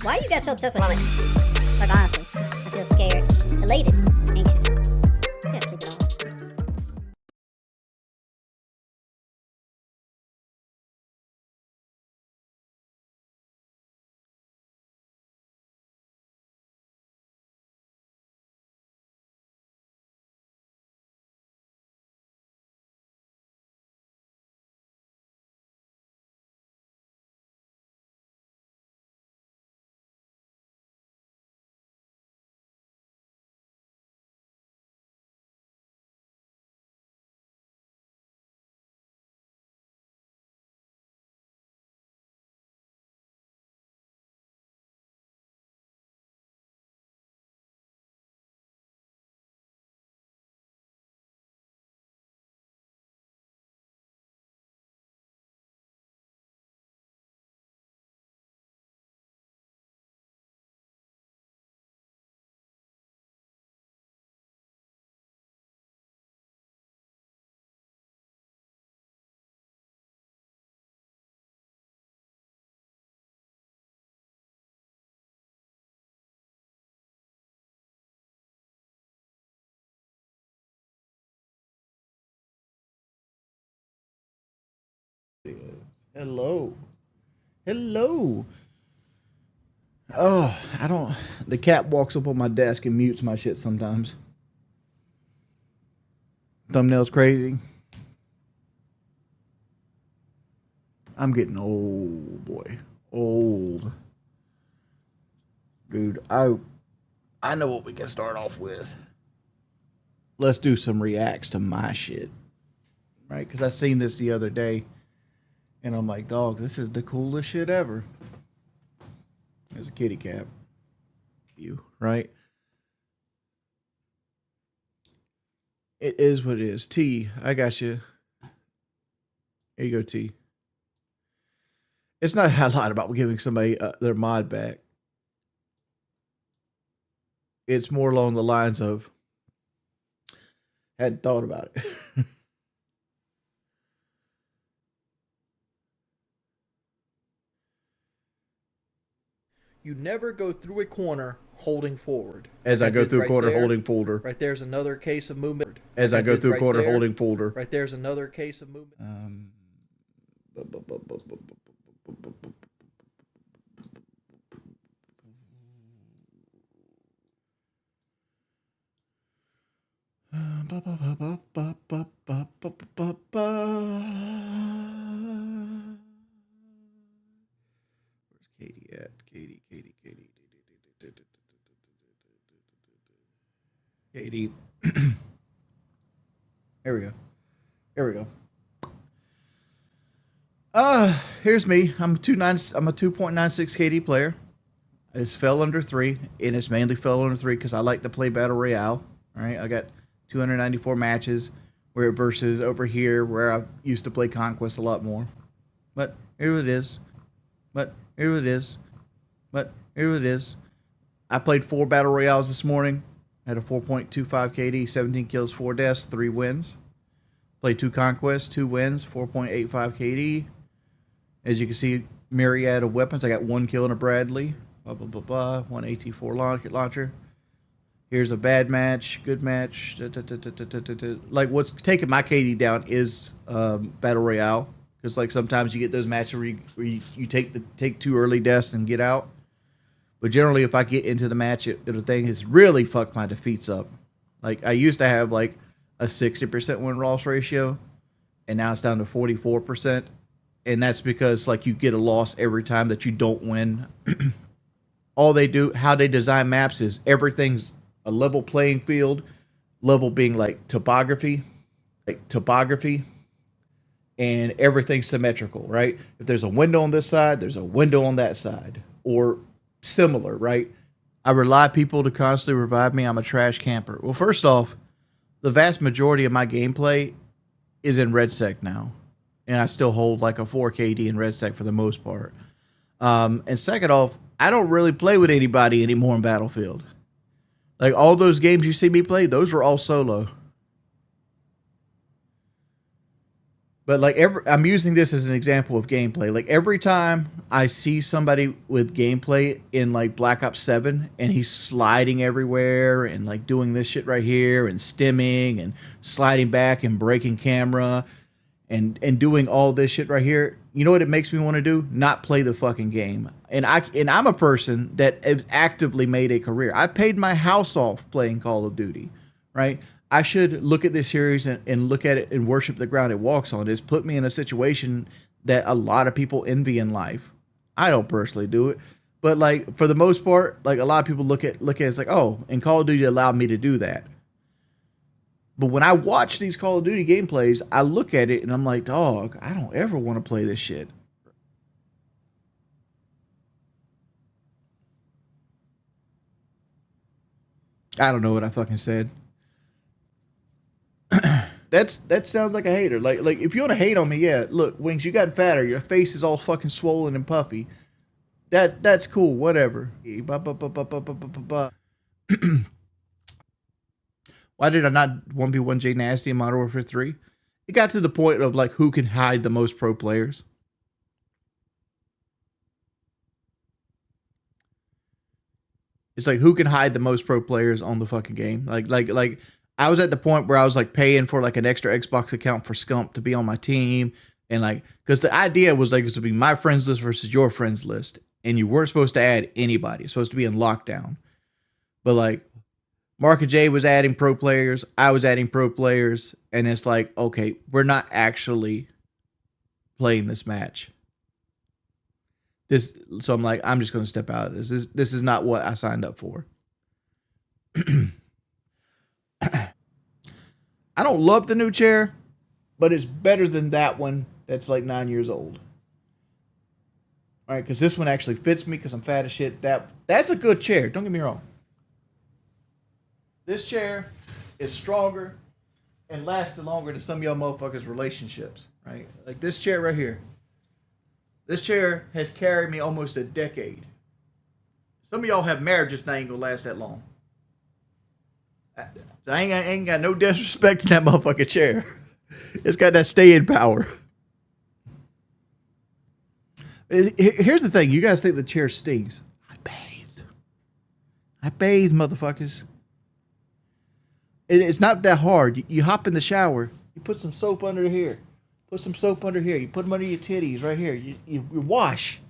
Why are you guys so obsessed with wallets? Like, honestly, I feel scared, elated, anxious. Yeah, sleep it off. Hello. Hello. Oh, I don't. The cat walks up on my desk and mutes my shit sometimes. Thumbnail's crazy. I'm getting old, boy. Old. Dude, I know what we can start off with. Let's do some reacts to my shit. Right? Because I seen this the other day. And I'm like, dog, this is the coolest shit ever. There's a kitty cat. You, right? It is what it is. T, I got you. Here you go, T. It's not a lot about giving somebody their mod back. It's more along the lines of, hadn't thought about it. You never go through a corner holding forward. As I go through right corner there, holding folder. Right there's another case of movement. As I go through right corner there, holding folder. Right there's another case of movement. Where's Katie at? Katie. Katie. Here we go. Here's me. I'm a 2.96 KD player. It's fell under 3, and it's mainly fell under 3 because I like to play Battle Royale. All right, I got 294 matches versus over here where I used to play Conquest a lot more. But here it is. I played 4 Battle Royales this morning. Had a 4.25 KD, 17 kills, 4 deaths, 3 wins. Played 2 Conquests, 2 wins, 4.85 KD. As you can see, myriad of weapons. I got 1 kill in a Bradley. Blah, blah, blah, blah. 1 AT4 rocket launcher. Here's a bad match, good match. Like, what's taking my KD down is Battle Royale. Because, like, sometimes you get those matches where you take 2 early deaths and get out. But generally, if I get into the match, the thing has really fucked my defeats up. Like, I used to have, like, a 60% win-loss ratio. And now it's down to 44%. And that's because, like, you get a loss every time that you don't win. All they do, how they design maps is everything's a level playing field. Level being, like, topography. And everything's symmetrical, right? If there's a window on this side, there's a window on that side. Or similar, right? I rely people to constantly revive me. I'm a trash camper. Well, first off, the vast majority of my gameplay is in Red Sec now. And I still hold like a 4 KD in Red Sec for the most part. And second off, I don't really play with anybody anymore in Battlefield. Like, all those games you see me play, those were all solo. But like I'm using this as an example of gameplay. Like every time I see somebody with gameplay in like Black Ops 7 and he's sliding everywhere and like doing this shit right here and stimming and sliding back and breaking camera and doing all this shit right here, you know what it makes me want to do? Not play the fucking game. And I'm a person that has actively made a career. I paid my house off playing Call of Duty, right? I should look at this series and look at it and worship the ground it walks on. It's put me in a situation that a lot of people envy in life. I don't personally do it, but like for the most part, like a lot of people look at it as like, oh, and Call of Duty allowed me to do that. But when I watch these Call of Duty gameplays, I look at it and I'm like, dog, I don't ever want to play this shit. I don't know what I fucking said. That sounds like a hater. Like if you want to hate on me, yeah, look, Wings, you gotten fatter. Your face is all fucking swollen and puffy. That's cool. Whatever. Why did I not 1v1 J Nasty in Modern Warfare 3? It got to the point of like who can hide the most pro players. It's like who can hide the most pro players on the fucking game. Like I was at the point where I was like paying for like an extra Xbox account for Scump to be on my team, and like because the idea was like it was to be my friends list versus your friends list, and you weren't supposed to add anybody. It's supposed to be in lockdown. But like Mark and Jay was adding pro players, I was adding pro players, and it's like, okay, we're not actually playing this match. So I'm like, I'm just going to step out of this. This is not what I signed up for. I don't love the new chair, but it's better than that one that's like 9 years old. All right, because this one actually fits me because I'm fat as shit. That's a good chair. Don't get me wrong. This chair is stronger and lasted longer than some of y'all motherfuckers' relationships, right? Like this chair right here. This chair has carried me almost a decade. Some of y'all have marriages that ain't gonna last that long. I ain't got no disrespect in that motherfucking chair. It's got that staying power. Here's the thing. You guys think the chair stinks. I bathe, motherfuckers. It's not that hard. You hop in the shower. You put some soap under here. Put some soap under here. You put them under your titties right here. You wash.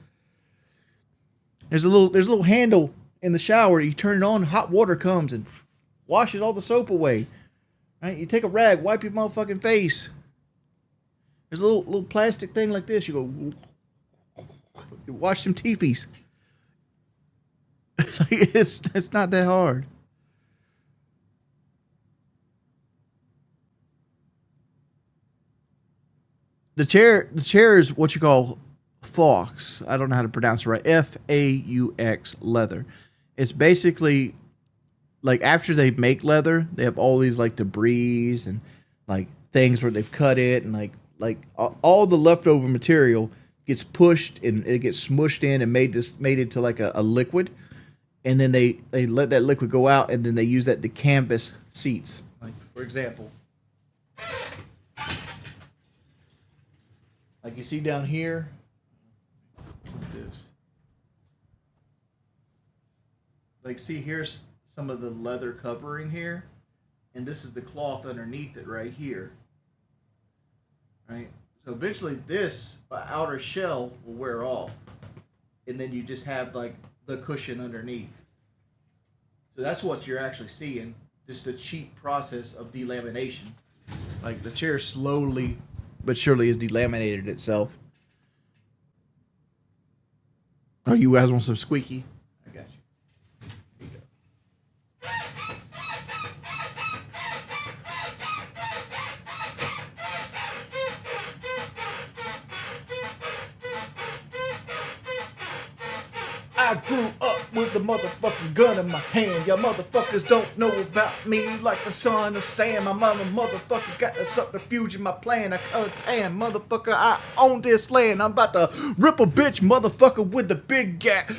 There's a little handle in the shower. You turn it on. Hot water comes and washes all the soap away. Right? You take a rag, wipe your motherfucking face. There's a little plastic thing like this. You go. You wash some teepees. It's not that hard. The chair is what you call Faux. I don't know how to pronounce it right. Faux leather. It's basically like after they make leather, they have all these like debris and like things where they've cut it and like all the leftover material gets pushed and it gets smushed in and made into like a liquid, and then they let that liquid go out and then they use that to canvas seats. Like for example, like you see down here, look at this. Like see here's some of the leather covering here, and this is the cloth underneath it right here. Right? So eventually this outer shell will wear off, and then you just have like the cushion underneath. So that's what you're actually seeing, just a cheap process of delamination. Like the chair slowly but surely has delaminated itself. Oh, you guys want some squeaky? I got you. Here you go. I grew up with the motherfucking gun in my hand. Y'all motherfuckers don't know about me like the son of Sam. My mama motherfucker got the subterfuge in my plan. I cut a tan, motherfucker. I own this land. I'm about to rip a bitch, motherfucker, with the big gat.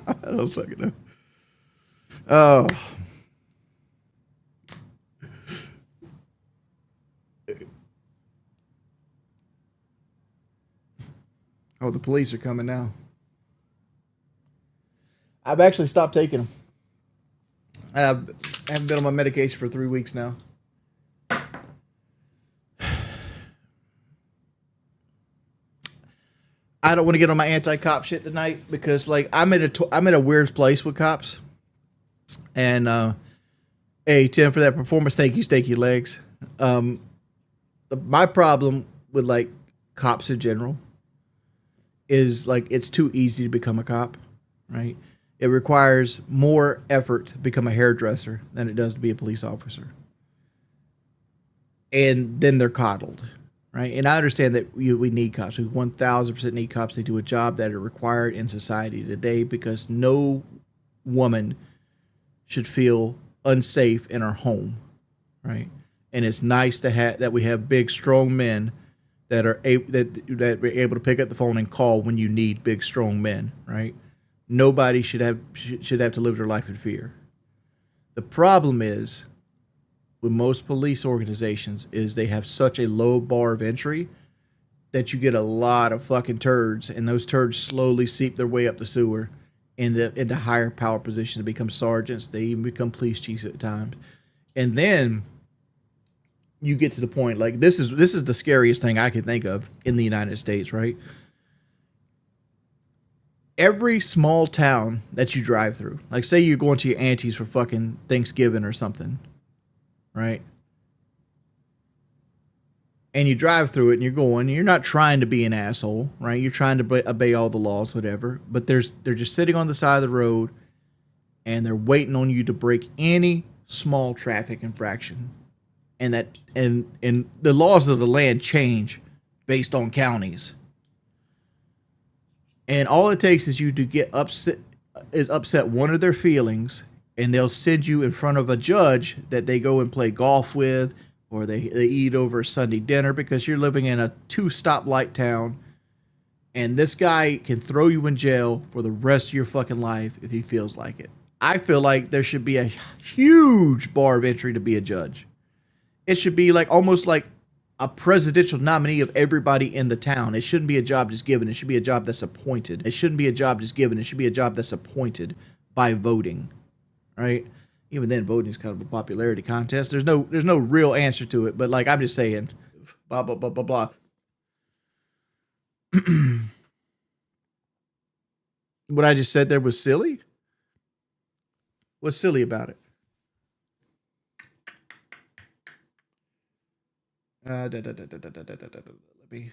I don't fucking know. Oh. Oh, the police are coming now. I've actually stopped taking them. I haven't been on my medication for 3 weeks now. I don't want to get on my anti-cop shit tonight because, like, I'm at a weird place with cops. And hey, Tim, for that performance, thank you, Stanky Legs. My problem with, like, cops in general is, like, it's too easy to become a cop, right? It requires more effort to become a hairdresser than it does to be a police officer. And then they're coddled, right? And I understand that we need cops. We 1,000% need cops. They do a job that are required in society today because no woman should feel unsafe in her home, right? And it's nice to have that we have big, strong men that are that are able to pick up the phone and call when you need big, strong men, right? Nobody should have to live their life in fear. The problem is with most police organizations is they have such a low bar of entry that you get a lot of fucking turds, and those turds slowly seep their way up the sewer into higher power positions to become sergeants. They even become police chiefs at times. And then you get to the point, like, this is the scariest thing I can think of in the United States, right? Every small town that you drive through, like say you're going to your auntie's for fucking Thanksgiving or something, right? And you drive through it and you're not trying to be an asshole, right? You're trying to obey all the laws, whatever. But they're just sitting on the side of the road and they're waiting on you to break any small traffic infraction. And the laws of the land change based on counties. And all it takes is you to get upset one of their feelings, and they'll send you in front of a judge that they go and play golf with, or they eat over a Sunday dinner because you're living in a 2-stoplight town, and this guy can throw you in jail for the rest of your fucking life if he feels like it. I feel like there should be a huge bar of entry to be a judge. It should be like almost like a presidential nominee of everybody in the town. It shouldn't be a job just given. It should be a job that's appointed. It shouldn't be a job just given. It should be a job that's appointed by voting, right? Even then, voting is kind of a popularity contest. There's no real answer to it. But like I'm just saying, blah blah blah blah blah. What I just said there was silly. What's silly about it? Let me